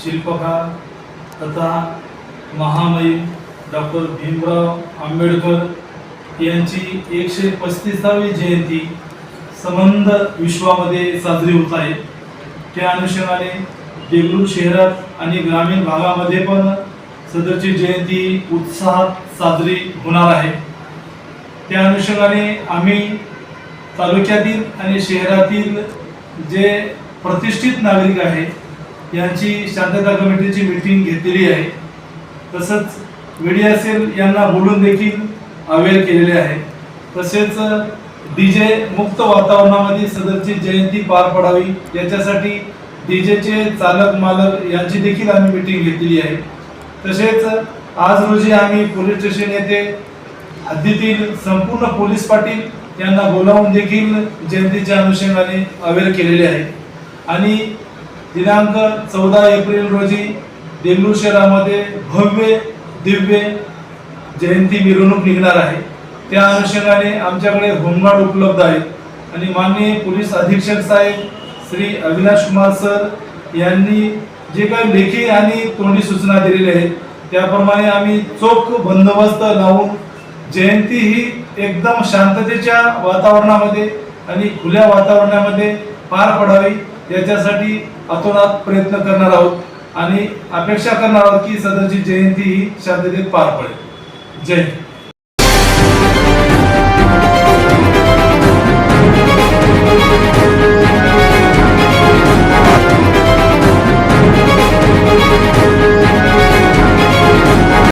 शिल्पकार तथा महामहिम डॉक्टर भीमराव आंबेडकर यांची 135वी जयंती संबंध विश्वामध्ये साजरी होत आहे। त्या अनुषंगाने देगलूर शहरात आणि ग्रामीण भागामध्ये पण सदरची जयंती उत्साहात साजरी होणार आहे। त्या अनुषंगाने आम्ही तालुक्यातील आणि शहरातील जे प्रतिष्ठित नागरिक आहेत यांची शांतता कमिटीची मीटिंग घेतलेली आहे। तसंच मीडिया सेल यांना बोलून देखील अवेअर केलेले आहे। तसेच डीजे मुक्त वातावरणामध्ये सदरची जयंती पार पडावी याच्यासाठी डीजेचे चालक मालक यांची देखील आम्ही मीटिंग घेतलेली आहे। तसेच आज रोजी आम्ही पोलीस स्टेशन येथे हद्दीतील संपूर्ण पोलीस पाटील यांना बोलावून देखील जयंतीच्या अनुषंगाने अवेअर केलेले आहे आणि दिनांक 14 एप्रिल रोजी देगलूर शहरामध्ये भव्य दिव्य जयंती मिरवणूक निघणार आहे। त्या अनुषंगाने आमच्याकडे होमगार्ड उपलब्ध आहेत आणि माननीय पोलीस अधीक्षक साहेब श्री अविनाश कुमार सर यांनी जे काही लेखी आणि तोंडी सूचना दिलेल्या आहेत त्याप्रमाणे आम्ही चोख बंदोबस्त लावून जयंती ही एकदम शांततेच्या वातावरणामध्ये आणि खुल्या वातावरणामध्ये पार पडावी याच्यासाठी अतोनात प्रयत्न करणार आहोत आणि अपेक्षा करणार आहोत की सदरची जयंती ही शांततेत पार पडेल। जय हिंद।